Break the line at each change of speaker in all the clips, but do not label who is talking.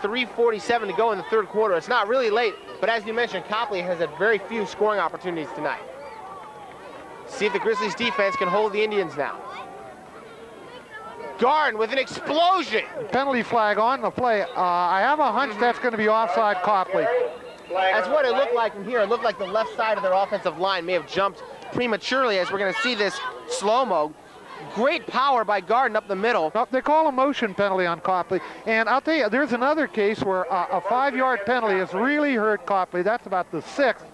3:47 to go in the third quarter. It's not really late, but as you mentioned, Copley has had very few scoring opportunities tonight. See if the Grizzlies defense can hold the Indians now. Garden with an explosion.
Penalty flag on the play. I have a hunch that's going to be offside Copley.
That's what it looked like from here. It looked like the left side of their offensive line may have jumped prematurely, as we're going to see this slow-mo. Great power by Garden up the middle.
Well, they call a motion penalty on Copley. And I'll tell you, there's another case where a 5-yard penalty has really hurt Copley. That's about the 6th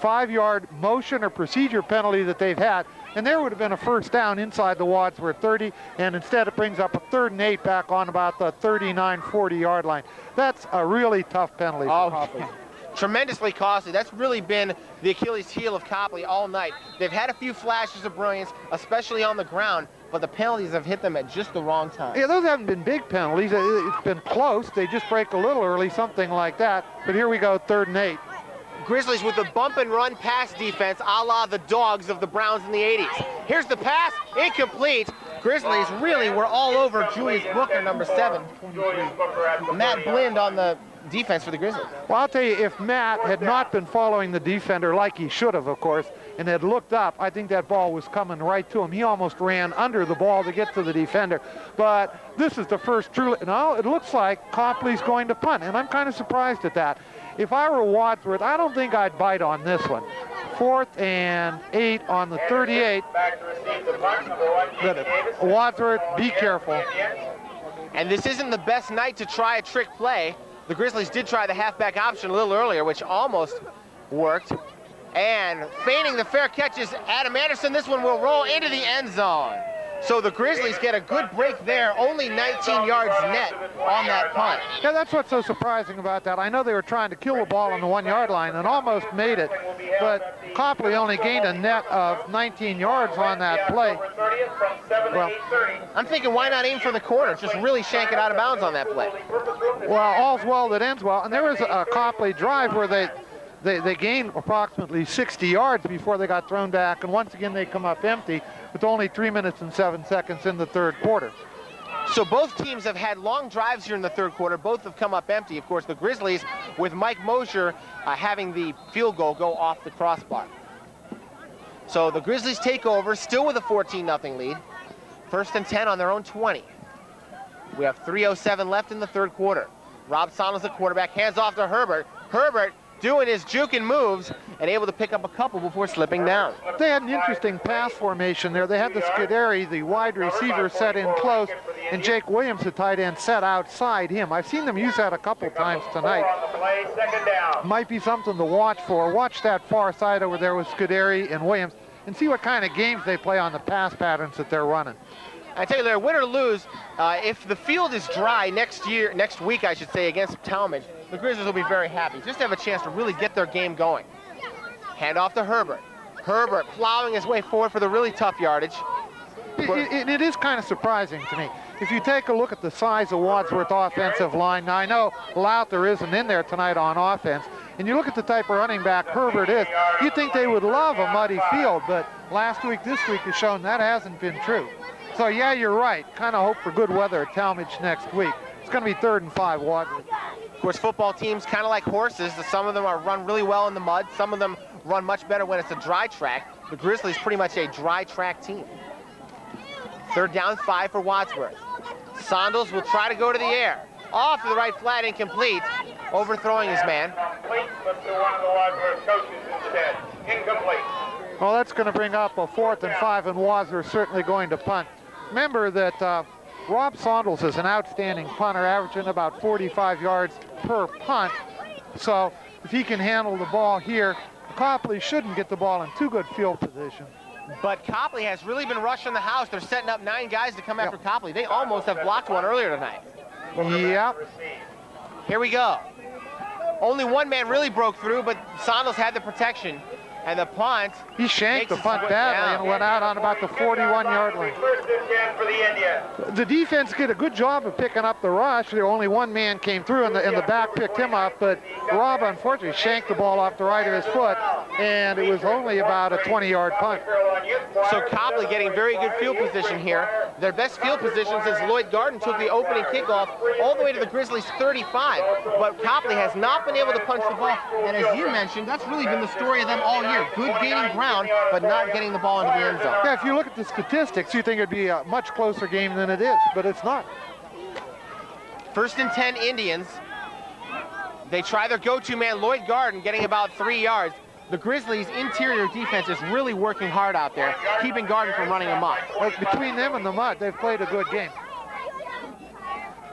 5-yard motion or procedure penalty that they've had. And there would have been a first down inside the Wadsworth 30, and instead it brings up a 3rd and 8 back on about the 39, 40-yard line. That's a really tough penalty for Copley.
Tremendously costly. That's really been the Achilles heel of Copley all night. They've had a few flashes of brilliance, especially on the ground, but the penalties have hit them at just the wrong time.
Yeah, those haven't been big penalties. It's been close. They just break a little early, something like that. But here we go, 3rd and 8.
Grizzlies with the bump and run pass defense, a la the Dogs of the Browns in the 80s. Here's the pass, incomplete. Grizzlies really were all over Julius Booker, number 7. Matt Blind on the defense for the Grizzlies.
Well, I'll tell you, if Matt had not been following the defender like he should have, of course, and had looked up, I think that ball was coming right to him. He almost ran under the ball to get to the defender. But this is the first truly, no, it looks like Copley's going to punt, and I'm kind of surprised at that. If I were Wadsworth, I don't think I'd bite on this one. 4th and 8 on the 38. Wadsworth, be careful.
And this isn't the best night to try a trick play. The Grizzlies did try the halfback option a little earlier, which almost worked. And feigning the fair catch is Adam Anderson. This one will roll into the end zone. So the Grizzlies get a good break there, only 19 yards net on that punt.
Yeah, that's what's so surprising about that. I know they were trying to kill the ball on the 1-yard line and almost made it, but Copley only gained a net of 19 yards on that play.
Well, I'm thinking, why not aim for the corner? Just really shank it out of bounds on that play.
Well, all's well that ends well. And there was a Copley drive where they gained approximately 60 yards before they got thrown back, and once again they come up empty with only 3 minutes and 7 seconds in the third quarter.
So both teams have had long drives here in the third quarter. Both have come up empty. Of course, the Grizzlies, with Mike Mosier having the field goal go off the crossbar. So the Grizzlies take over, still with a 14-0 lead. 1st and 10 on their own 20. We have 3:07 left in the third quarter. Rob Sondels, the quarterback, hands off to Herbert. Herbert doing his juking moves and able to pick up a couple before slipping down.
They had an interesting pass formation there. They had the Scuderi, the wide receiver, set in close, and Jake Williams, the tight end, set outside him. I've seen them use that a couple times tonight. Might be something to watch for. Watch that far side over there with Scuderi and Williams and see what kind of games they play on the pass patterns that they're running.
I tell you, they're win or lose. If the field is dry next week, I should say, against Talmadge, the Grizzlies will be very happy. Just to have a chance to really get their game going. Hand off to Herbert. Herbert plowing his way forward for the really tough yardage.
It is kind of surprising to me. If you take a look at the size of Wadsworth offensive line, now I know Lowther isn't in there tonight on offense, and you look at the type of running back Herbert is, you'd think they would love a muddy field, but last week, this week has shown that hasn't been true. So yeah, you're right. Kind of hope for good weather at Talmadge next week. It's going to be 3rd and 5 Wadsworth.
Of course, football teams kind of like horses. Some of them run really well in the mud. Some of them run much better when it's a dry track. The Grizzlies pretty much a dry track team. 3rd down, 5 for Wadsworth. Sondels will try to go to the air. Off to the right flat, incomplete. Overthrowing his man.
Well, that's going to bring up a 4th and 5, and Wadsworth certainly going to punt. Remember that Rob Sondels is an outstanding punter, averaging about 45 yards per punt. So if he can handle the ball here, Copley shouldn't get the ball in too good field position.
But Copley has really been rushing the house. They're setting up 9 guys to come after Copley. They almost have blocked one earlier tonight.
Yep.
Here we go. Only one man really broke through, but Sondels had the protection. And the punt.
He shanked the punt badly and went out on about the 41-yard line. The defense did a good job of picking up the rush. Only one man came through, and the back picked him up. But Rob, unfortunately, shanked the ball off the right of his foot, and it was only about a 20-yard punt.
So Copley getting very good field position here. Their best field position since Lloyd Garden took the opening kickoff all the way to the Grizzlies' 35. But Copley has not been able to punch the ball. And as you mentioned, that's really been the story of them all year. Good gaining ground, but not getting the ball into the end zone.
Yeah, if you look at the statistics, you think it'd be a much closer game than it is, but it's not.
1st and 10 Indians. They try their go-to man, Lloyd Garden, getting about 3 yards. The Grizzlies' interior defense is really working hard out there, keeping Garden from running amok.
Like between them and the mud, they've played a good game.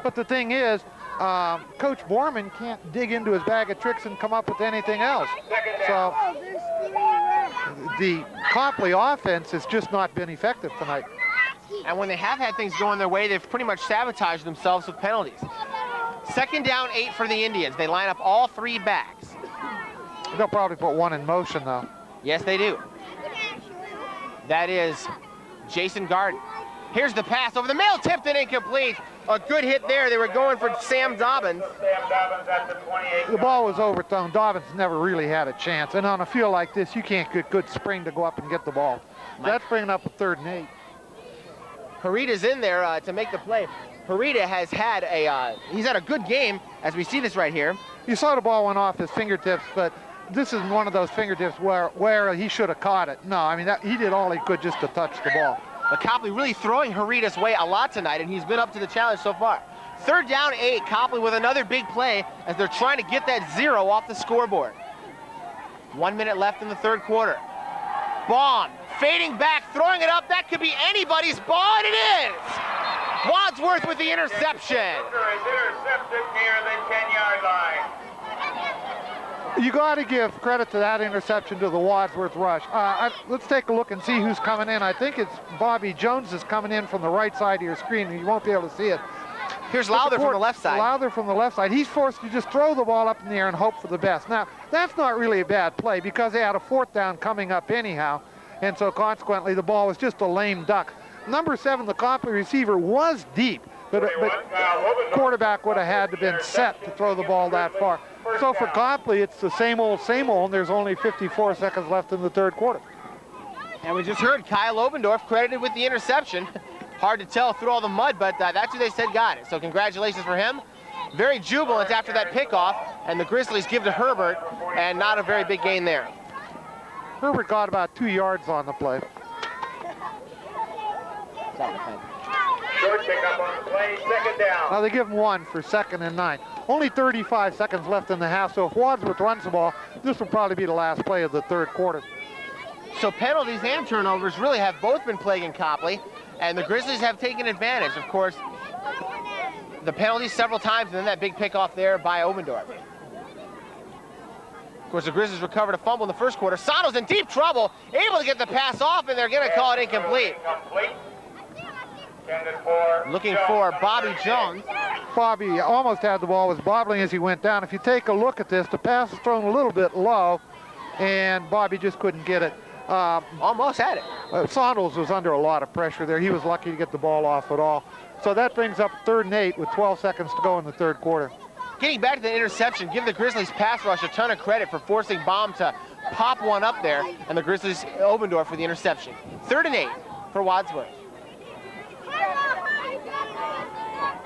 But the thing is, Coach Borman can't dig into his bag of tricks and come up with anything else. So the Copley offense has just not been effective tonight.
And when they have had things going their way, they've pretty much sabotaged themselves with penalties. 2nd down 8 for the Indians. They line up all 3 backs.
They'll probably put one in motion, though.
Yes, they do. That is Jason Garden. Here's the pass over the middle, tipped and incomplete. A good hit there. They were going for Sam Dobbins.
The ball was overthrown. Dobbins never really had a chance. And on a field like this, you can't get good spring to go up and get the ball. That's bringing up a 3rd and 8.
Harita's in there to make the play. Harita has had he's had a good game, as we see this right here.
You saw the ball went off his fingertips, but this is one of those fingertips where he should have caught it. No, I mean, he did all he could just to touch the ball.
But Copley really throwing Harita's way a lot tonight, and he's been up to the challenge so far. 3rd down 8, Copley with another big play as they're trying to get that 0 off the scoreboard. 1 minute left in the 3rd quarter. Baum fading back, throwing it up. That could be anybody's ball, and it is! Wadsworth with the interception.
Intercepted near the 10-yard line.
You got to give credit to that interception to the Wadsworth rush. Let's take a look and see who's coming in. I think it's Bobby Jones is coming in from the right side of your screen, and you won't be able to see it.
Here's Lowther from the left side.
Lowther from the left side. He's forced to just throw the ball up in the air and hope for the best. Now, that's not really a bad play because they had a 4th down coming up anyhow, and so consequently the ball was just a lame duck. Number 7, the Copley receiver, was deep, but quarterback would have had to been set to throw the ball that far. So for Copley, it's the same old, and there's only 54 seconds left in the 3rd quarter.
And we just heard Kyle Obendorf credited with the interception. Hard to tell through all the mud, but that's who they said got it. So congratulations for him. Very jubilant after that pickoff, and the Grizzlies give to Herbert, and not a very big gain there.
Herbert got about 2 yards on the play.
Short pickup on the play, 2nd down.
Now they give him 1 for 2nd and 9. Only 35 seconds left in the half, so if Wadsworth runs the ball, this will probably be the last play of the 3rd quarter.
So penalties and turnovers really have both been plaguing Copley, and the Grizzlies have taken advantage. Of course, the penalties several times, and then that big pickoff there by Obendorf. Of course, the Grizzlies recovered a fumble in the 1st quarter. Sano's in deep trouble, able to get the pass off, and they're going to call it incomplete. Looking for Bobby Jones.
Bobby almost had the ball, was bobbling as he went down. If you take a look at this, the pass was thrown a little bit low, and Bobby just couldn't get it.
Almost had it.
Sondels was under a lot of pressure there. He was lucky to get the ball off at all. So that brings up 3rd and 8 with 12 seconds to go in the 3rd quarter.
Getting back to the interception, give the Grizzlies pass rush a ton of credit for forcing Baum to pop one up there, and the Grizzlies Obendorf for the interception. 3rd and 8 for Wadsworth.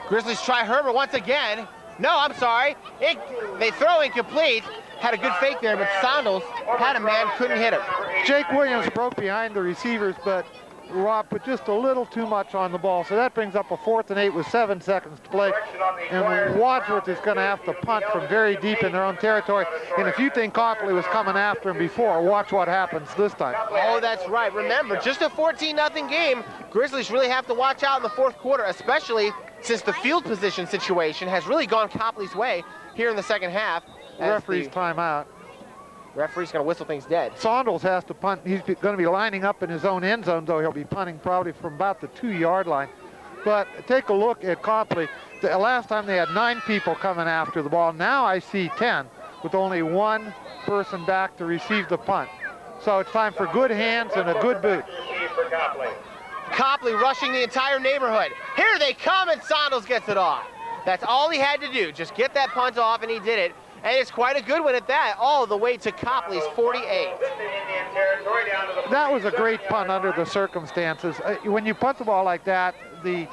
Grizzlies try Herbert once again. No, I'm sorry. They throw incomplete. Had a good fake there, but Sondels had a man, couldn't hit him.
Jake Williams broke behind the receivers, but Rob put just a little too much on the ball. So that brings up a 4th and 8 with 7 seconds to play. And Wadsworth is going to have to punt from very deep in their own territory. And if you think Copley was coming after him before, watch what happens this time.
Oh, that's right. Remember, just a 14-0 game. Grizzlies really have to watch out in the 4th quarter, especially since the field position situation has really gone Copley's way here in the 2nd half.
Referee's timeout.
Referee's going to whistle things dead.
Sondels has to punt. He's going to be lining up in his own end zone, though he'll be punting probably from about the 2-yard line. But take a look at Copley. The last time they had 9 people coming after the ball. Now I see 10 with only 1 person back to receive the punt. So it's time for good hands and a good boot.
Copley rushing the entire neighborhood. Here they come, and Sondels gets it off. That's all he had to do, just get that punt off, and he did it. And it's quite a good one at that, all the way to Copley's 48.
That was a great punt under the circumstances. When you punt the ball like that, the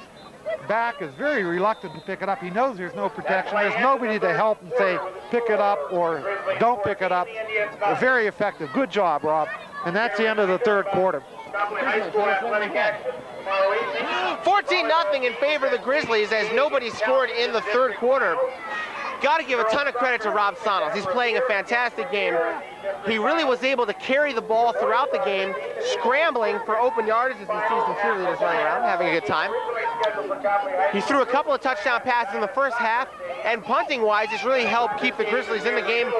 back is very reluctant to pick it up. He knows there's no protection. There's nobody to help and say, pick it up or don't pick it up. Very effective. Good job, Rob. And that's the end of the third quarter.
14-0 in favor of the Grizzlies as nobody scored in the third quarter. Got to give a ton of credit to Rob Sondels. He's playing a fantastic game. He really was able to carry the ball throughout the game, scrambling for open yardage as we see some cheerleaders running around, having a good time. He threw a couple of touchdown passes in the first half, and punting-wise, it's really helped keep the Grizzlies in the game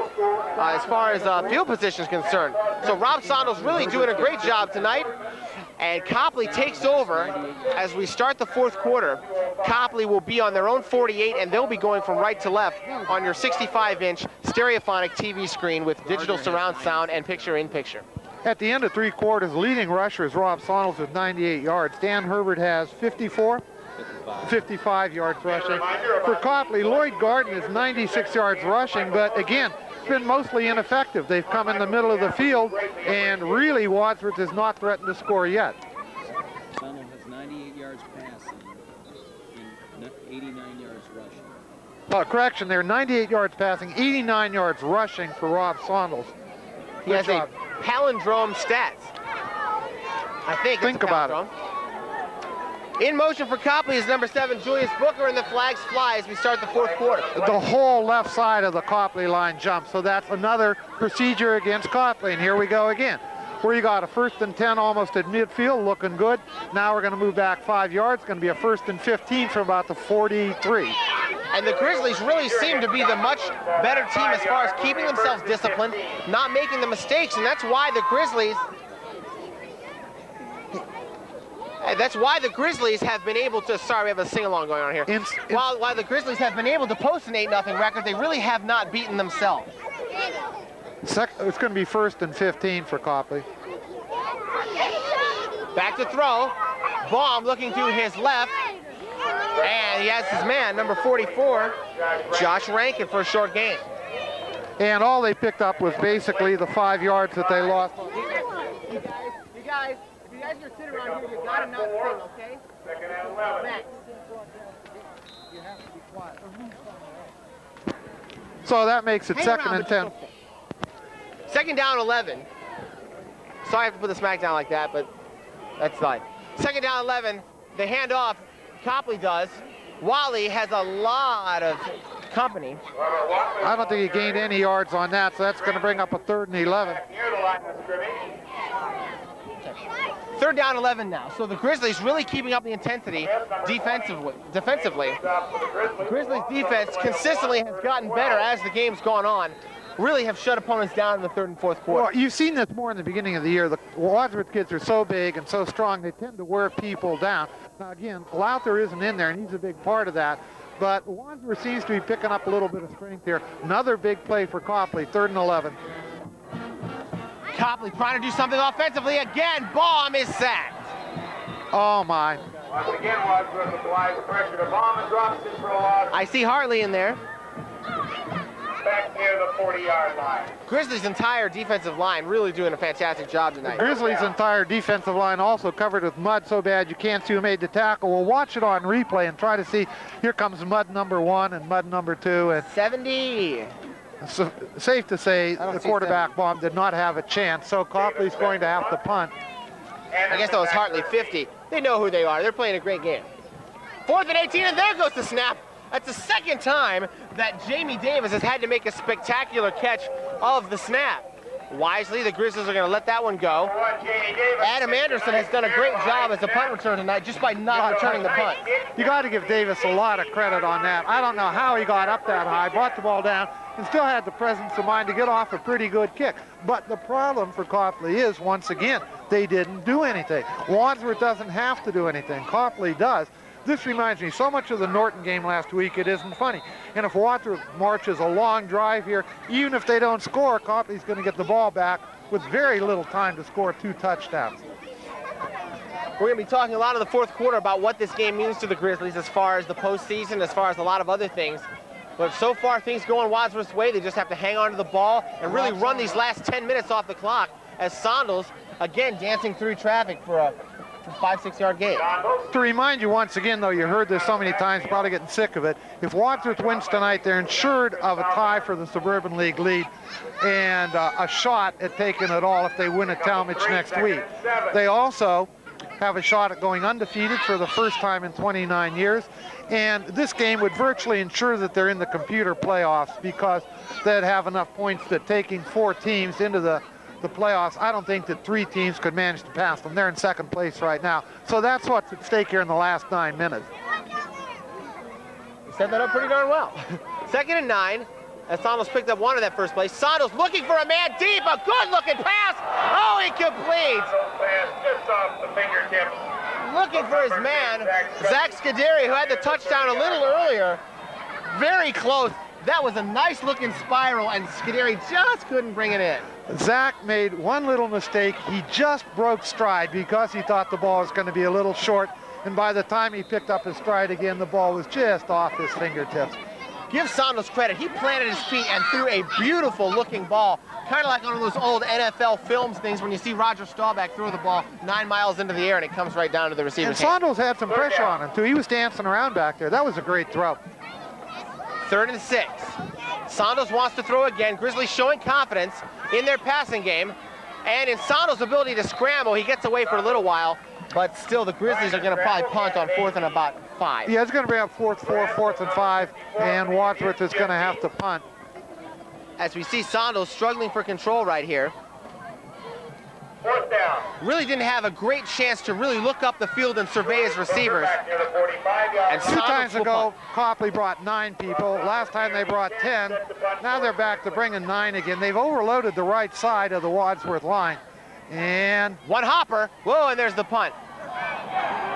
as far as field position is concerned. So Rob Sondels really doing a great job tonight. And Copley takes over as we start the fourth quarter. Copley will be on their own 48, and they'll be going from right to left on your 65-inch stereophonic TV screen with digital surround sound and picture-in-picture.
At the end of three quarters, the leading rusher is Rob Sondels with 98 yards. Dan Herbert has 55 yards rushing. For Copley, Lloyd Garden is 96 yards rushing, but again, it's been mostly ineffective. They've come in the middle of the field, and really Wadsworth has not threatened to score yet.
Sondels has 98 yards passing and 89 yards rushing.
Correction there, 98 yards passing, 89 yards rushing for Rob Sondels.
He has a palindrome stats. I think
about it.
In motion for Copley is number 7, Julius Booker, and the flags fly as we start the fourth quarter.
The whole left side of the Copley line jumps, so that's another procedure against Copley, and here we go again. Where you got a 1st and 10 almost at midfield, looking good. Now we're going to move back 5 yards. Going to be a 1st and 15 from about the 43.
And the Grizzlies really seem to be the much better team as far as keeping themselves disciplined, not making the mistakes, and that's why the Grizzlies have been able to, sorry, we have a sing-along going on here. While the Grizzlies have been able to post an 8-0 record, they really have not beaten themselves.
It's going to be 1st and 15 for Copley.
Back to throw. Baum looking to his left. And he has his man, number 44, Josh Rankin, for a short gain.
And all they picked up was basically the 5 yards that they lost.
You guys are sitting around here, you gotta not sing, okay? Thanks.
You have to be quiet. So that makes it 2nd and 10.
2nd down 11. Sorry I have to put the smack down like that, but that's fine. 2nd down 11, they hand off, Copley does. Wally has a lot of company.
I don't think he gained any yards on that, so that's going to bring up a 3rd and 11.
3rd down 11 now. So the Grizzlies really keeping up the intensity defensively. The Grizzlies defense consistently has gotten better as the game's gone on. Really have shut opponents down in the 3rd and 4th quarter.
Well, you've seen this more in the beginning of the year. The Wadsworth kids are so big and so strong, they tend to wear people down. Now again, Lowther isn't in there, and he's a big part of that. But Wadsworth seems to be picking up a little bit of strength here. Another big play for Copley, 3rd and 11.
Copley trying to do something offensively again. Baum is sacked.
Oh my.
Once again, Wadsworth applies pressure to Baum and drops it for a loss.
I see Hartley in there.
Back near the 40-yard line.
Grizzlies' entire defensive line really doing a fantastic job tonight.
Grizzlies' entire defensive line also covered with mud so bad you can't see who made the tackle. We'll watch it on replay and try to see. Here comes mud number 1 and mud number 2. And
70.
so, safe to say the quarterback Baum did not have a chance, so Copley's going to have to punt.
I guess that was Hartley 50. They know who they are. They're playing a great game. 4th and 18, and there goes the snap. That's the 2nd time that Jamie Davis has had to make a spectacular catch of the snap. Wisely, the Grizzlies are going to let that one go. Adam Anderson has done a great job as a punt return tonight just by not returning the punt.
You got to give Davis a lot of credit on that. I don't know how he got up that high, brought the ball down, and still had the presence of mind to get off a pretty good kick. But the problem for Copley is, once again, they didn't do anything. Wadsworth doesn't have to do anything. Copley does. This reminds me so much of the Norton game last week, it isn't funny. And if Wadsworth marches a long drive here, even if they don't score, Copley's going to get the ball back with very little time to score 2 touchdowns.
We're going to be talking a lot of the fourth quarter about what this game means to the Grizzlies as far as the postseason, as far as a lot of other things. But so far, things going Wadsworth's way. They just have to hang on to the ball and really run these last 10 minutes off the clock as Sondels, again, dancing through traffic for a 5-6 yard gain.
To remind you once again, though, you heard this so many times, probably getting sick of it. If Wadsworth wins tonight, they're insured of a tie for the Suburban League lead and a shot at taking it all if they win at Talmadge next week. They also have a shot at going undefeated for the first time in 29 years. And this game would virtually ensure that they're in the computer playoffs because they'd have enough points that taking 4 teams into the playoffs, I don't think that 3 teams could manage to pass them. They're in second place right now. So that's what's at stake here in the last 9 minutes.
You set that up pretty darn well. 2nd and 9. As Sondels picked up one of that first play. Sondels looking for a man deep, a good-looking pass. Oh, he completes.
Just off the fingertips.
Looking for his man, Zach Scuderi, who had the touchdown a little earlier. Very close. That was a nice-looking spiral, and Scuderi just couldn't bring it in.
Zach made one little mistake. He just broke stride because he thought the ball was going to be a little short, and by the time he picked up his stride again, the ball was just off his fingertips.
Give Sondels credit. He planted his feet and threw a beautiful-looking ball, kind of like one of those old NFL films things when you see Roger Staubach throw the ball 9 miles into the air and it comes right down to the receiver's hand.
And Sondels had some pressure on him, too. He was dancing around back there. That was a great throw.
3rd and 6. Sondels wants to throw again. Grizzlies showing confidence in their passing game. And in Sondels' ability to scramble, he gets away for a little while. But still, the Grizzlies are going to probably punt on 4th and about 5.
Yeah, it's going to be up 4th and 5, and Wadsworth is going to have to punt.
As we see Sondels struggling for control right here.
4th down.
Really didn't have a great chance to really look up the field and survey his receivers.
Back near the 45-yard
And
2
Sondels
times
will
ago,
punt.
Copley brought 9 people. Last time they brought 10. Now they're back to bringing 9 again. They've overloaded the right side of the Wadsworth line. And
one hopper. Whoa, and there's the punt.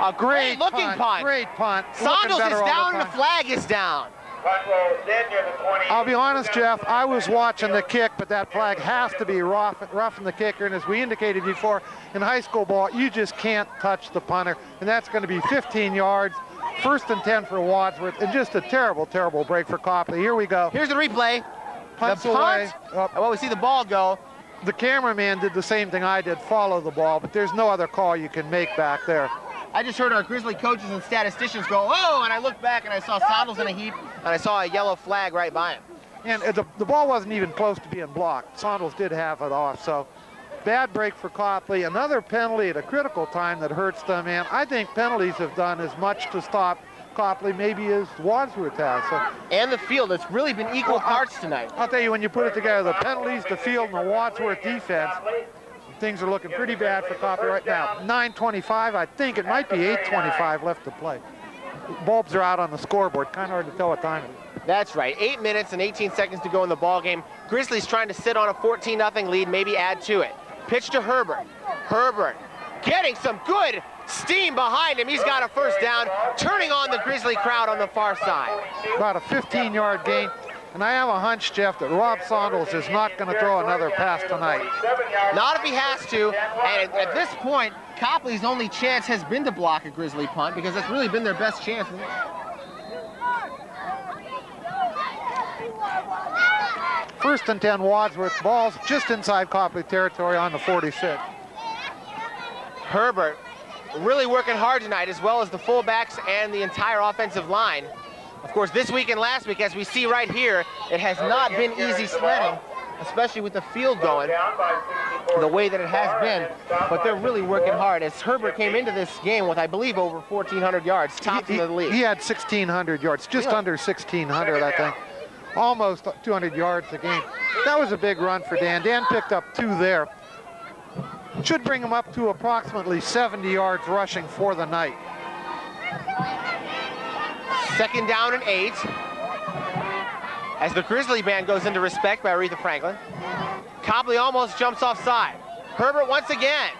A great looking punt.
Great punt.
Sondels is down and the flag is down.
Punt rolls in near the 20.
I'll be honest, Jeff, I was watching the kick, but that flag has to be roughing the kicker. And as we indicated before, in high school ball, you just can't touch the punter. And that's going to be 15 yards, 1st and 10 for Wadsworth, and just a terrible, terrible break for Copley. Here we go.
Here's the replay.
Punts
the punt.
away.
Well, we see the ball go.
The cameraman did the same thing I did, follow the ball, but there's no other call you can make back there.
I just heard our Grizzly coaches and statisticians go, oh, and I looked back and I saw Sondels in a heap, and I saw a yellow flag right by him.
And the ball wasn't even close to being blocked. Sondels did have it off, so bad break for Copley. Another penalty at a critical time that hurts them, and I think penalties have done as much to stop Copley maybe as Wadsworth has. So,
And the field, it's really been equal parts tonight.
I'll tell you, when you put it together, the penalties, the field, and the Wadsworth defense, things are looking pretty bad for Copley right now. 9:25, I think it might be 8:25 left to play. Bulbs are out on the scoreboard, kind of hard to tell what time it is.
That's right, 8 minutes and 18 seconds to go in the ball game. Grizzlies trying to sit on a 14-0 lead, maybe add to it. Pitch to Herbert. Herbert getting some good steam behind him. He's got a first down, turning on the Grizzly crowd on the far side.
About a 15-yard gain. And I have a hunch, Jeff, that Rob Sondels is not going to throw another pass tonight.
Not if he has to, and at this point, Copley's only chance has been to block a Grizzly punt because that's really been their best chance.
1st and 10 Wadsworth, balls just inside Copley territory on the 46.
Herbert really working hard tonight, as well as the fullbacks and the entire offensive line. Of course, this week and last week, as we see right here, it has not been easy sledding, especially with the field going the way that it has been. But they're really working hard, as Herbert came into this game with, I believe, over 1,400 yards, tops in the league.
He had 1,600 yards, just under 1,600, I think. Almost 200 yards a game. That was a big run for Dan. Dan picked up 2 there. Should bring him up to approximately 70 yards rushing for the night.
2nd down and 8. As the Grizzly band goes into respect by Aretha Franklin. Copley almost jumps offside. Herbert once again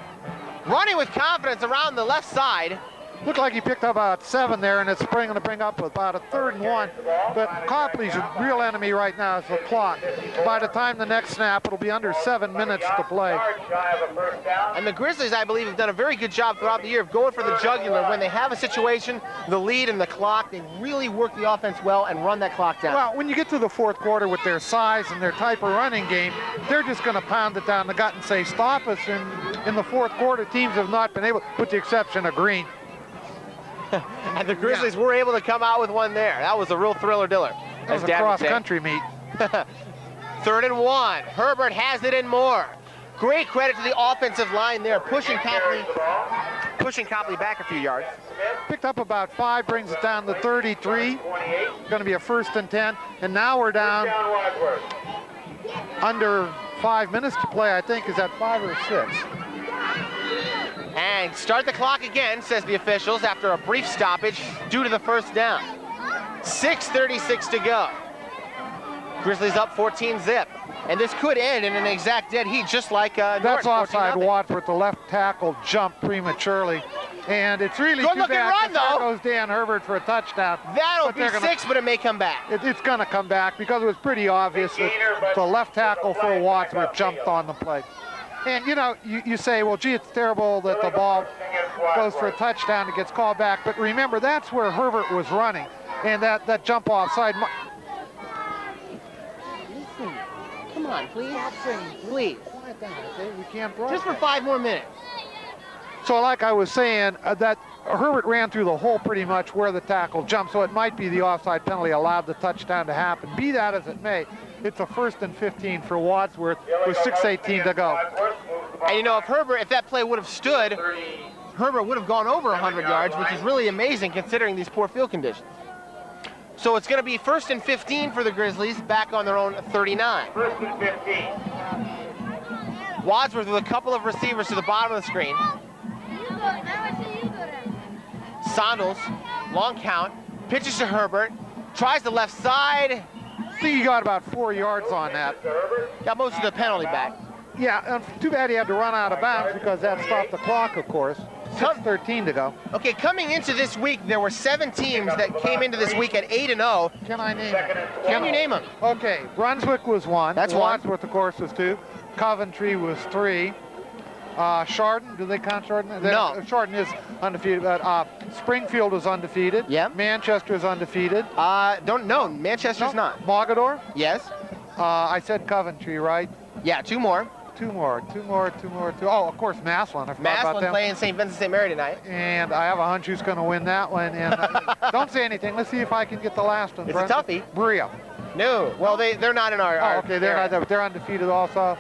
running with confidence around the left side.
Looked like he picked up about 7 there, and it's going to bring up about a 3rd and 1. But Copley's real enemy right now is the clock. By the time the next snap, it'll be under 7 minutes to play.
And the Grizzlies, I believe, have done a very good job throughout the year of going for the jugular. When they have a situation, the lead and the clock, they really work the offense well and run that clock down.
Well, when you get to the 4th quarter with their size and their type of running game, they're just going to pound it down the gut and say, stop us. And in the 4th quarter, teams have not been able, with the exception of Green.
And the Grizzlies were able to come out with one there. That was a real thriller-diller.
That was a cross-country meet.
3rd and 1. Herbert has it and more. Great credit to the offensive line there, pushing Copley back a few yards.
Picked up about 5, brings it down to 33. Going to be a 1st and 10. And now we're down under 5 minutes to play, I think. Is that 5 or 6?
And start the clock again, says the officials, after a brief stoppage due to the 1st down. 6:36 to go. Grizzlies up 14-zip. And this could end in an exact dead heat, just like
That's offside Wadsworth. The left tackle jumped prematurely. And it's really
good
too
looking
bad.
run, though.
There goes Dan Herbert for a touchdown.
That'll be 6, but it may come back.
It's going to come back because it was pretty obvious that the left tackle for Wadsworth jumped on the play. And, you know, you say, well, gee, it's terrible that the ball goes for a touchdown. It gets called back. But remember, that's where Herbert was running. And that jump offside.
Listen, come on, please. Please.
Quiet down, okay? We can't
Just for 5 more minutes.
So like I was saying, that Herbert ran through the hole pretty much where the tackle jumped, so it might be the offside penalty allowed the touchdown to happen. Be that as it may, it's a 1st and 15 for Wadsworth with 6:18 to go.
And you know, if that play would have stood, Herbert would have gone over 100 yards, which is really amazing considering these poor field conditions. So it's going to be 1st and 15 for the Grizzlies, back on their own 39.
1st and 15.
Wadsworth with a couple of receivers to the bottom of the screen. Sondels, long count, pitches to Herbert, tries the left side.
I think he got about 4 yards on that.
Got most of the penalty back.
Yeah, too bad he had to run out of bounds because that stopped the clock, of course. 6:13 to go.
Okay, coming into this week, there were 7 teams that came into this week at 8-0.
Can I name them?
Can you name them?
Okay, Brunswick was 1.
That's 1.
Wadsworth, of course, was 2. Coventry was 3. Chardon, do they count Chardon?
No.
Chardon is undefeated, but Springfield is undefeated.
Yeah.
Manchester is undefeated.
Don't know. Manchester's not.
Mogador?
Yes.
I said Coventry, right?
Yeah, 2 more.
Two more. Oh, of course, Massillon. I forgot about
Massillon
them.
playing St. Vincent St. Mary tonight.
And I have a hunch who's going to win that one. And don't say anything. Let's see if I can get the last one.
It's a toughie.
Bria.
No. Well, they're not in our.
Oh, okay. They're undefeated also.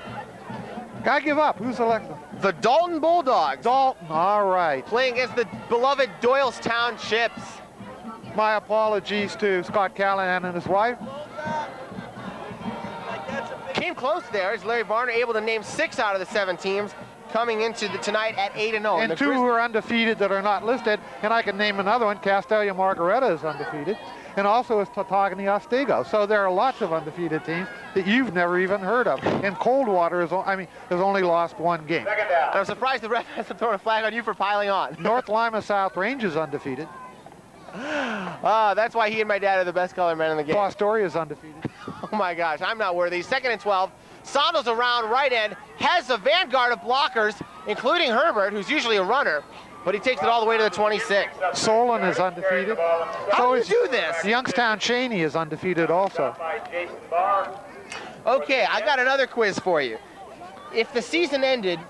Gotta give up. Who's selected?
The Dalton Bulldogs.
Dalton. All right.
Playing against the beloved Doylestown Chips.
My apologies to Scott Callahan and his wife.
Came close there. Is Larry Varner able to name 6 out of the 7 teams coming into tonight at 8-0.
And 2 who are undefeated that are not listed. And I can name another one. Castelia Margareta is undefeated. And also is Tautogany Otsego. So there are lots of undefeated teams that you've never even heard of. And Coldwater has only lost 1 game.
I'm surprised the ref hasn't thrown a flag on you for piling on.
North Lima South Range is undefeated.
That's why he and my dad are the best colored men in the game.
Fostoria is undefeated.
Oh my gosh, I'm not worthy. 2nd and 12. Sondels around right end, has a vanguard of blockers, including Herbert, who's usually a runner, but he takes it all the way to the 26.
Solon is undefeated.
How do you do this?
Youngstown Cheney is undefeated also.
Okay, I got another quiz for you. If the season ended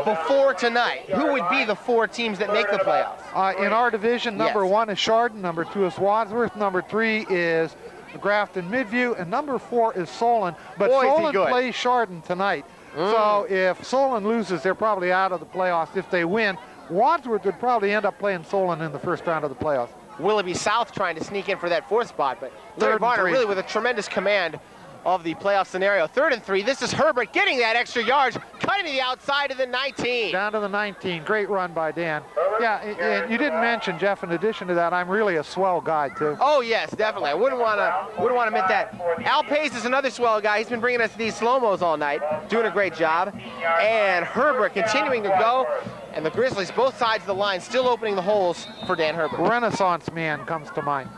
before tonight, who would be the 4 teams that make the playoffs?
In our division, number 1 is Chardon, number 2 is Wadsworth, number 3 is Grafton Midview, and number 4 is Solon. But Solon plays Chardon tonight. So if Solon loses, they're probably out of the playoffs. If they win, Wadsworth would probably end up playing Solon in the 1st round of the playoffs.
Willoughby South trying to sneak in for that 4th spot, but Larry Varner really with a tremendous command of the playoff scenario. 3rd and 3. This is Herbert getting that extra yards, cutting to the outside of the 19.
Down to the 19. Great run by Dan. Yeah, and you didn't mention, Jeff, in addition to that, I'm really a swell guy, too.
Oh, yes, definitely. I wouldn't want to admit that. Al Pace is another swell guy. He's been bringing us these slow-mos all night, doing a great job. And Herbert continuing to go. And the Grizzlies, both sides of the line, still opening the holes for Dan Herbert.
Renaissance man comes to mind.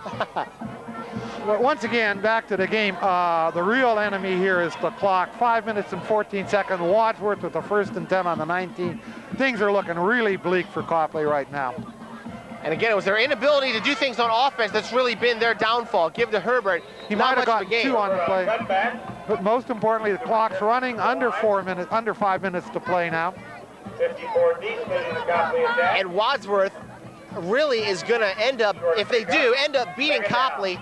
But once again, back to the game. The real enemy here is the clock. 5 minutes and 14 seconds. Wadsworth with the 1st and 10 on the 19. Things are looking really bleak for Copley right now.
And again, it was their inability to do things on offense that's really been their downfall. Give to Herbert.
He
not
might have
much of a
gotten
game.
2 on the play. But most importantly, the clock's running under 5 minutes to play now.
54 deep in the Copley attack.
And Wadsworth really is going to end up, if they do, end up beating Copley,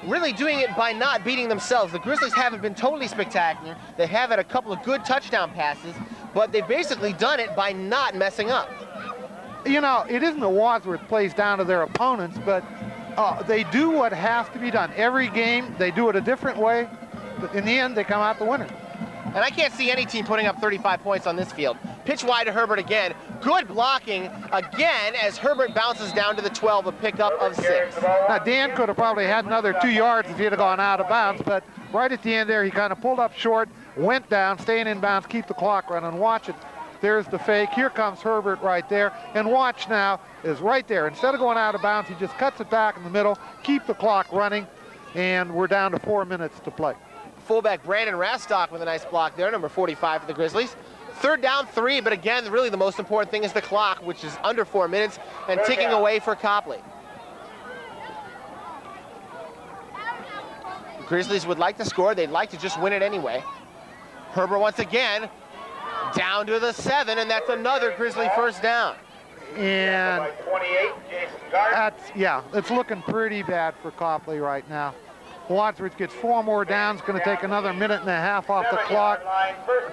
really doing it by not beating themselves. The Grizzlies haven't been totally spectacular. They have had a couple of good touchdown passes, but they've basically done it by not messing up.
You know, it isn't that Wadsworth plays down to their opponents, but they do what has to be done. Every game, they do it a different way, but in the end, they come out the winner.
And I can't see any team putting up 35 points on this field. Pitch wide to Herbert again. Good blocking again as Herbert bounces down to the 12, a pickup of 6.
Now, Dan could have probably had another 2 yards if he had gone out of bounds, but right at the end there, he kind of pulled up short, went down, staying in bounds, keep the clock running. Watch it. There's the fake. Here comes Herbert right there. And watch now is right there. Instead of going out of bounds, he just cuts it back in the middle, keep the clock running, and we're down to 4 minutes to play.
Fullback Brandon Rastock with a nice block there, number 45 for the Grizzlies. 3rd down 3, but again, really the most important thing is the clock, which is under 4 minutes and ticking away for Copley. The Grizzlies would like to score. They'd like to just win it anyway. Herbert once again down to the 7, and that's another Grizzly 1st down.
And
28, Jason Gardner.
it's looking pretty bad for Copley right now. Wadsworth gets 4 more downs, going to take another minute and a half off the clock.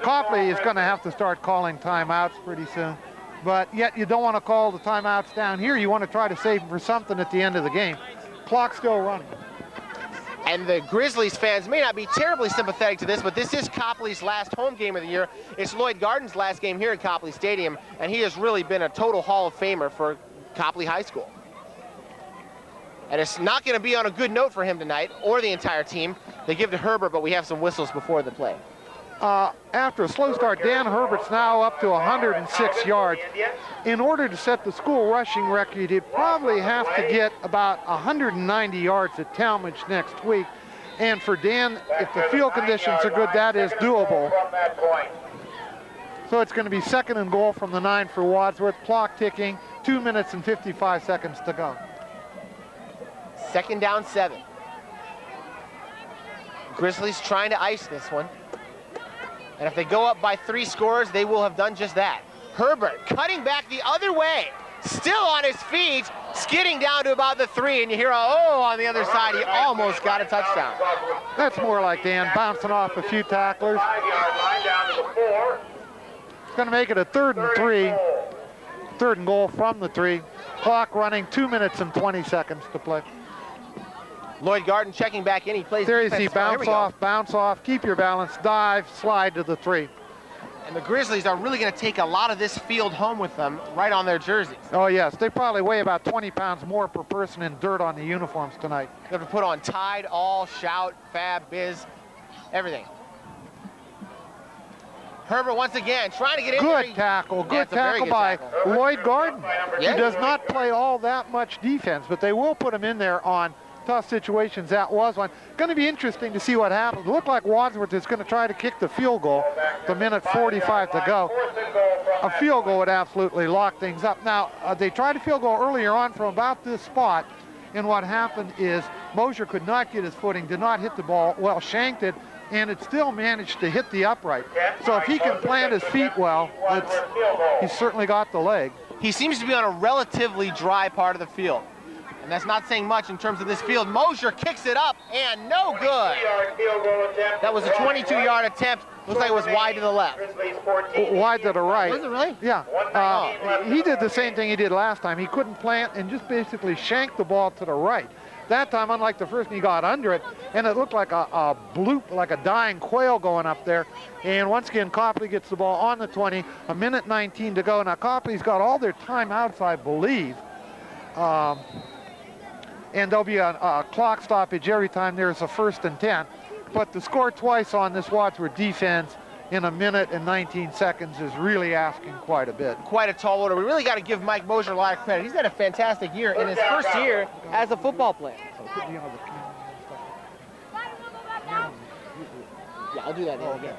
Copley is going to have to start calling timeouts pretty soon. But yet you don't want to call the timeouts down here. You want to try to save them for something at the end of the game. Clock's still running.
And the Grizzlies fans may not be terribly sympathetic to this, but this is Copley's last home game of the year. It's Lloyd Garden's last game here at Copley Stadium, and he has really been a total Hall of Famer for Copley High School. And it's not going to be on a good note for him tonight, or the entire team. They give to Herbert, but we have some whistles before the play.
After a slow start, Dan Herbert's now up to 106 yards. In order to set the school rushing record, he'd probably have to get about 190 yards at Talmadge next week. And for Dan, if the field conditions are good, that is doable. So it's going to be 2nd and goal from the 9 for Wadsworth. Clock ticking, 2 minutes and 55 seconds to go.
2nd down 7. Grizzlies trying to ice this one. And if they go up by 3 scores, they will have done just that. Herbert cutting back the other way, still on his feet, skidding down to about the 3, and you hear a oh on the other side. He almost got a touchdown.
That's more like Dan bouncing off a few tacklers.
5-yard line down to the 4.
It's going to make it a 3rd and 3. 3rd and goal from the 3. Clock running, 2 minutes and 20 seconds to play.
Lloyd Garden checking back in. He plays
There you see,
defense.
bounce off, keep your balance, dive, slide to the 3.
And the Grizzlies are really going to take a lot of this field home with them right on their jerseys.
Oh, yes. They probably weigh about 20 pounds more per person in dirt on the uniforms tonight.
They have to put on Tide, All, Shout, Fab, Biz, everything. Herbert once again trying to get in there.
Good tackle.
Yeah,
Good
it's a very
tackle
good
by
tackle.
Lloyd Garden.
Yeah.
He does not play all that much defense, but they will put him in there on tough situations. That was one. Going to be interesting to see what happens. It looked like Wadsworth is going to try to kick the field goal. The minute 45 to go. A field goal would absolutely lock things up. Now, they tried a field goal earlier on from about this spot, and what happened is Mosier could not get his footing, did not hit the ball, well, shanked it, and it still managed to hit the upright. So if he can plant his feet well, he's certainly got the leg.
He seems to be on a relatively dry part of the field. And that's not saying much in terms of this field. Mosier kicks it up, and no good. That was a 22-yard attempt. Looks like it was wide to the left.
Wide to the right.
Was it really?
Yeah. He did the same thing he did last time. He couldn't plant and just basically shanked the ball to the right. That time, unlike the first, he got under it, and it looked like a bloop, like a dying quail going up there. And once again, Copley gets the ball on the 20, a minute 19 to go. Now, Copley's got all their timeouts, I believe. And there'll be a clock stoppage every time there's a 1st and 10. But to score twice on this Wadsworth defense in a minute and 19 seconds is really asking quite a bit.
Quite a tall order. We really got to give Mike Mosier a lot of credit. He's had a fantastic year in his first year as a football player. Yeah, I'll do that again.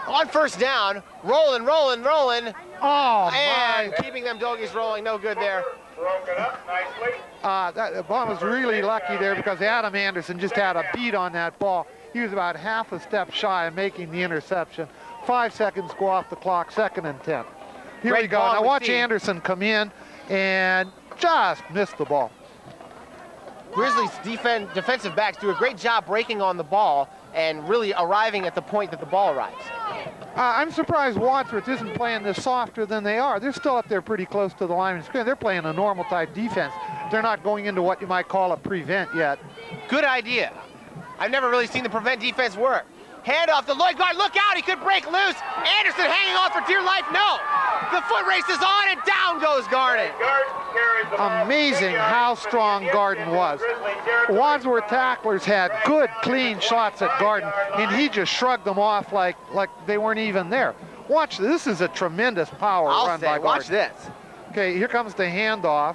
On first down, rolling.
Oh,
and
my.
keeping them doggies rolling. No good there.
Broken up nicely.
That ball was really lucky there because Adam Anderson just had a beat on that ball. He was about half a step shy of making the interception. 5 seconds go off the clock, 2nd and 10. Here we go. Now watch Anderson come in and just missed the ball.
Grizzlies defensive backs do a great job breaking on the ball and really arriving at the point that the ball arrives.
I'm surprised Wadsworth isn't playing this softer than they are. They're still up there pretty close to the line of scrimmage. They're playing a normal type defense. They're not going into what you might call a prevent yet.
Good idea. I've never really seen the prevent defense work. Hand off to Lloyd Guard. Look out, he could break loose. Anderson hanging on for dear life. No. The foot race is on and down goes Garden.
Amazing how strong Garden was. Wadsworth tacklers had good, clean shots at Garden, and he just shrugged them off like they weren't even there. Watch, this is a tremendous power run by Garden.
Watch this.
Okay, here comes the handoff,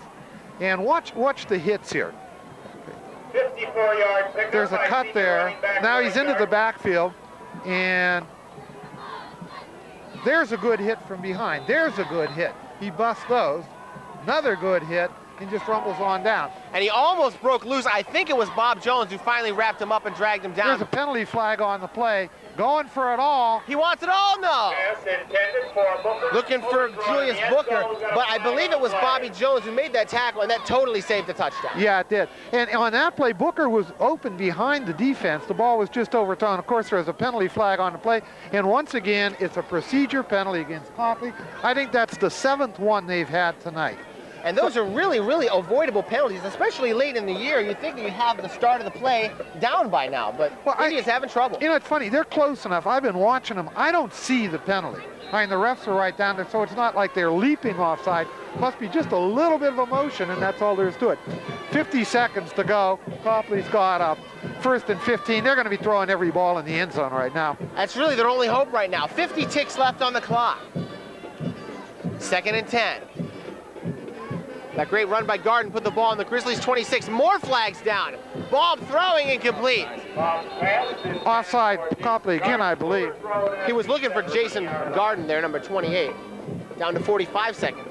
and watch the hits here.
54-yard pickup.
There's a cut there. Now he's into the backfield, and there's a good hit from behind. There's a good hit. He busts those. Another good hit, and just rumbles on down.
And he almost broke loose. I think it was Bob Jones who finally wrapped him up and dragged him down.
There's a penalty flag on the play. Going for it all.
He wants it all? No.
Yes, intended for Booker.
Looking for Julius Booker, but I believe it was Bobby Jones who made that tackle, and that totally saved the touchdown.
Yeah, it did. And on that play, Booker was open behind the defense. The ball was just overthrown. Of course, there's a penalty flag on the play. And once again, it's a procedure penalty against Copley. I think that's the 7th one they've had tonight.
And those are really, really avoidable penalties, especially late in the year. You'd think that you'd have the start of the play down by now, but India's having trouble.
You know, it's funny. They're close enough. I've been watching them. I don't see the penalty. I mean, the refs are right down there, so it's not like they're leaping offside. Must be just a little bit of emotion, and that's all there is to it. 50 seconds to go. Copley's got up. 1st and 15. They're going to be throwing every ball in the end zone right now.
That's really their only hope right now. 50 ticks left on the clock. 2nd and 10. That great run by Garden put the ball on the Grizzlies' 26. More flags down. Bob throwing incomplete.
Offside, Copley again, I believe.
He was looking for Jason Garden there, number 28. Down to 45 seconds.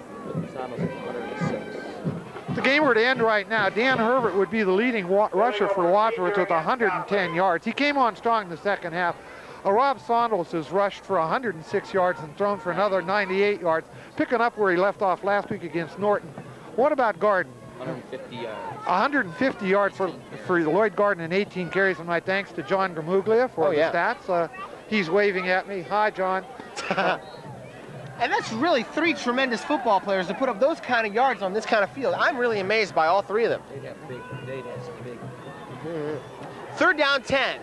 The game were to end right now. Dan Herbert would be the leading rusher for Wadsworth with 110 yards. He came on strong in the second half. Rob Sondels has rushed for 106 yards and thrown for another 98 yards, picking up where he left off last week against Norton. What about Garden?
150 yards.
150 yards for Lloyd Garden and 18 carries, and my thanks to John Gramuglia for the stats. He's waving at me. Hi, John.
And that's really 3 tremendous football players to put up those kind of yards on this kind of field. I'm really amazed by all 3 of them.
They'd have some big.
3rd down 10.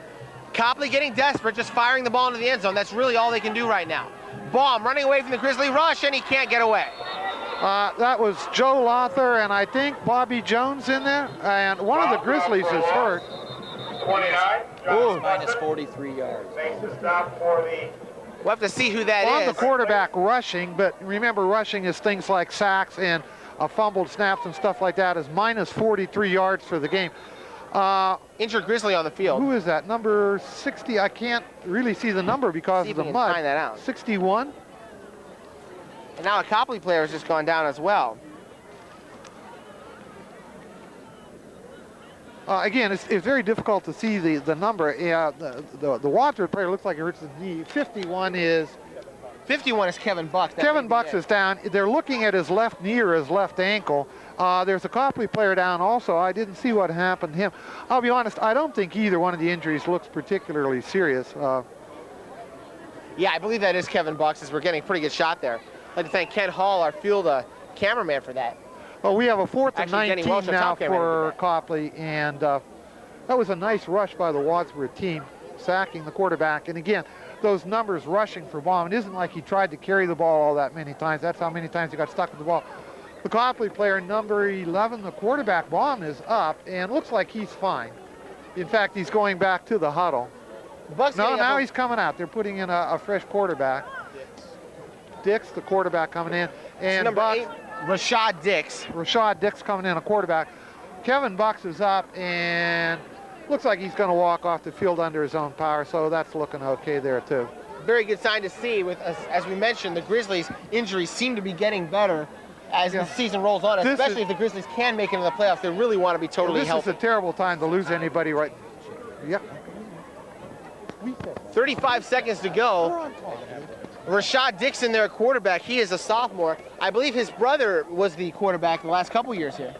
Copley getting desperate, just firing the ball into the end zone. That's really all they can do right now. Baum running away from the Grizzly rush, and he can't get away.
That was Joe Lothar and I think Bobby Jones in there. And one of the Grizzlies is hurt.
29.
Minus 43 yards.
Makes the stop for the...
We'll have to see who that
On
is.
the quarterback rushing, but remember rushing is things like sacks and fumbled snaps and stuff like that, is minus 43 yards for the game.
Injured Grizzly on the field.
Who is that? Number 60. I can't really see the number because of the mud.
Find that out.
61.
And now a Copley player has just gone down as well.
Again, it's very difficult to see the number. The Wadsworth player looks like it hurts his knee. 51 is...
51 is Kevin Bucks.
Kevin Bucks is down. They're looking at his left knee or his left ankle. There's a Copley player down also. I didn't see what happened to him. I'll be honest, I don't think either one of the injuries looks particularly serious.
Yeah, I believe that is Kevin Bucks, as we're getting a pretty good shot there. I'd like to thank Ken Hall, our field cameraman, for that.
Well, we have a 4th and
Actually, Denny
19
Welsh, our
now
top camera,
for
did that.
Copley, and that was a nice rush by the Wadsworth team, sacking the quarterback. And again, those numbers rushing for Baum, it isn't like he tried to carry the ball all that many times. That's how many times he got stuck with the ball. The Copley player, number 11, the quarterback, Baum, is up, and looks like he's fine. In fact, he's going back to the huddle.
Buck's
No,
getting up
now
on-
he's coming out. They're putting in a fresh quarterback. Dix, the quarterback, coming in. And
number
Bucks,
8, Rashad Dix.
Rashad Dix coming in, a quarterback. Kevin Bucks is up, and looks like he's going to walk off the field under his own power, so that's looking okay there, too.
Very good sign to see. With as we mentioned, the Grizzlies' injuries seem to be getting better as the season rolls on, especially if the Grizzlies can make it into the playoffs. They really want to be totally
This
healthy.
is a terrible time to lose anybody right. Yep.
35 seconds to go. Rashad Dixon, their quarterback, he is a sophomore. I believe his brother was the quarterback the last couple years here.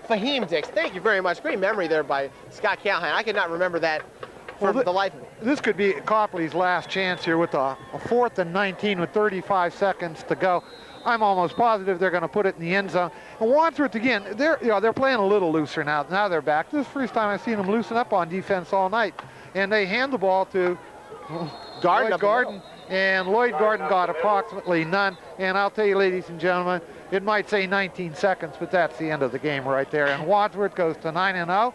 Fahim Dix, thank you very much. Great memory there by Scott Callahan. I could not remember that for the life of me.
This could be Copley's last chance here with a 4th and 19 with 35 seconds to go. I'm almost positive they're going to put it in the end zone. And Wadsworth, again, they're playing a little looser now. Now they're back. This is the first time I've seen them loosen up on defense all night. And they hand the ball to Lloyd Garden. And Lloyd Garden got approximately none. And I'll tell you, ladies and gentlemen, it might say 19 seconds, but that's the end of the game right there. And Wadsworth goes to 9-0.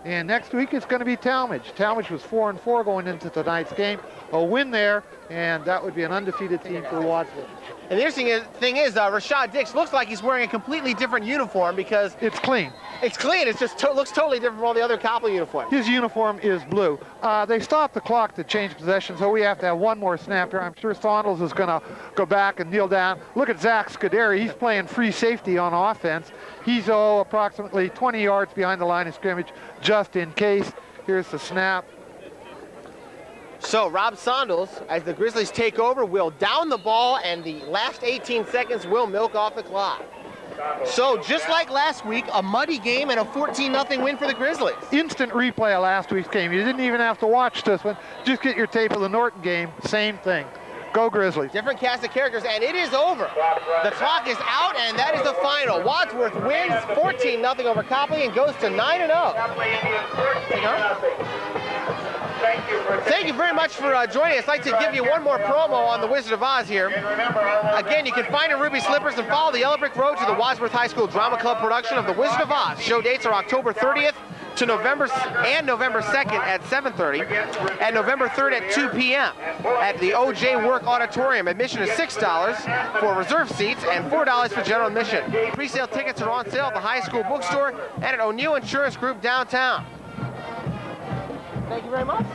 And next week it's going to be Talmadge. Talmadge was 4-4 going into tonight's game. A win there, and that would be an undefeated team for Wadsworth.
And the interesting thing is, Rashad Dix looks like he's wearing a completely different uniform because
It's clean.
it's clean. It just looks totally different from all the other Copley uniforms.
His uniform is blue. They stopped the clock to change possession, so we have to have one more snap here. I'm sure Saunders is going to go back and kneel down. Look at Zach Scuderi. He's playing free safety on offense. He's approximately 20 yards behind the line of scrimmage, just in case. Here's the snap.
So Rob Saunders, as the Grizzlies take over, will down the ball, and the last 18 seconds will milk off the clock. So just like last week, a muddy game and a 14-0 win for the Grizzlies.
Instant replay of last week's game. You didn't even have to watch this one. Just get your tape of the Norton game. Same thing. Go Grizzlies.
Different cast of characters, and it is over. The clock is out, and that is the final. Wadsworth wins 14-0 over Copley and goes to 9-0. Thank you very much for joining us. I'd like to give you one more promo on the Wizard of Oz here. Again, you can find your ruby slippers and follow the Yellow Brick Road to the Wadsworth High School Drama Club production of the Wizard of Oz. Show dates are October 30th to November 2nd at 7:30 and November 3rd at 2 p.m. at the O.J. Work Auditorium. Admission is $6 for reserved seats and $4 for general admission. Pre-sale tickets are on sale at the high school bookstore and at O'Neill Insurance Group downtown. Thank you very much.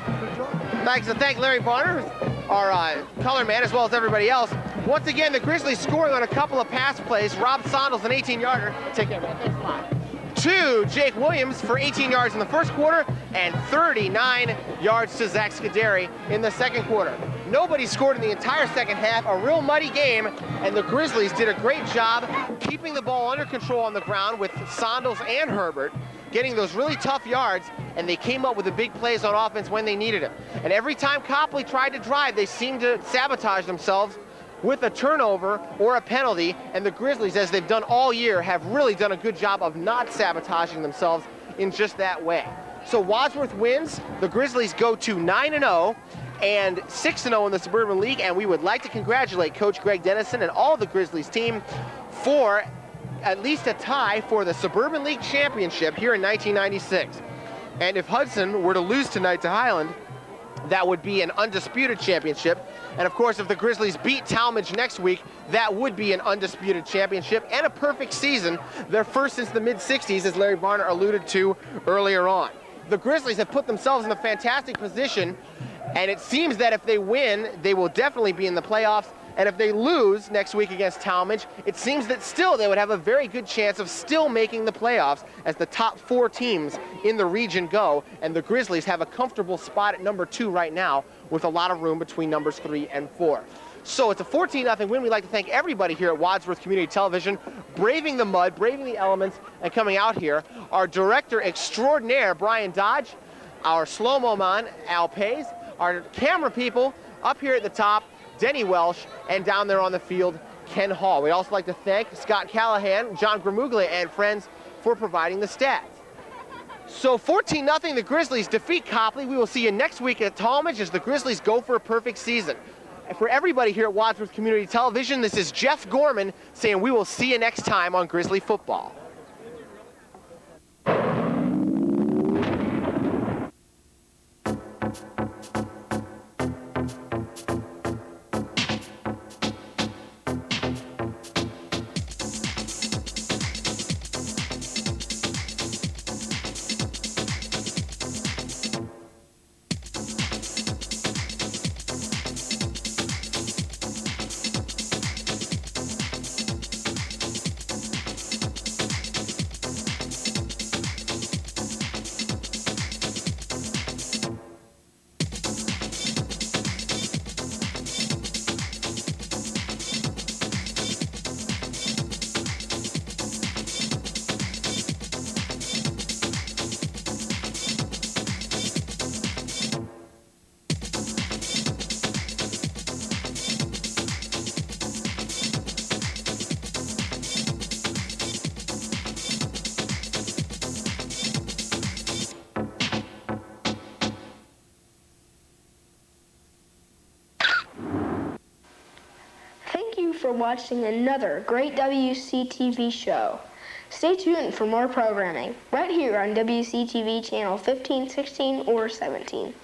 I'd like to thank Larry Bonner, our color man, as well as everybody else. Once again, the Grizzlies scoring on a couple of pass plays. Rob Saunders, an 18-yarder. Take care, man. Thanks a lot. To Jake Williams for 18 yards in the first quarter and 39 yards to Zach Scuderi in the second quarter. Nobody scored in the entire second half, a real muddy game, and the Grizzlies did a great job keeping the ball under control on the ground with Saunders and Herbert, getting those really tough yards, and they came up with the big plays on offense when they needed it. And every time Copley tried to drive, they seemed to sabotage themselves with a turnover or a penalty, and the Grizzlies, as they've done all year, have really done a good job of not sabotaging themselves in just that way. So Wadsworth wins, the Grizzlies go to 9-0 and 6-0 in the Suburban League, and we would like to congratulate Coach Greg Dennison and all the Grizzlies team for at least a tie for the Suburban League Championship here in 1996. And if Hudson were to lose tonight to Highland, that would be an undisputed championship. And of course, if the Grizzlies beat Talmadge next week, that would be an undisputed championship and a perfect season, their first since the mid-60s, as Larry Varner alluded to earlier on. The Grizzlies have put themselves in a fantastic position, and it seems that if they win, they will definitely be in the playoffs. And if they lose next week against Talmadge, it seems that still they would have a very good chance of still making the playoffs as the top 4 teams in the region go. And the Grizzlies have a comfortable spot at number 2 right now with a lot of room between numbers 3 and 4. So it's a 14-0 win. We'd like to thank everybody here at Wadsworth Community Television, braving the mud, braving the elements, and coming out here. Our director extraordinaire, Brian Dodge, our slow-mo man, Al Pace, our camera people up here at the top, Denny Welsh, and down there on the field, Ken Hall. We'd also like to thank Scott Callahan, John Gramuglia, and friends for providing the stats. So 14-0, the Grizzlies defeat Copley. We will see you next week at Talmadge as the Grizzlies go for a perfect season. And for everybody here at Wadsworth Community Television, this is Jeff Gorman saying we will see you next time on Grizzly Football.
For watching another great WCTV show. Stay tuned for more programming right here on WCTV channel 15, 16, or 17.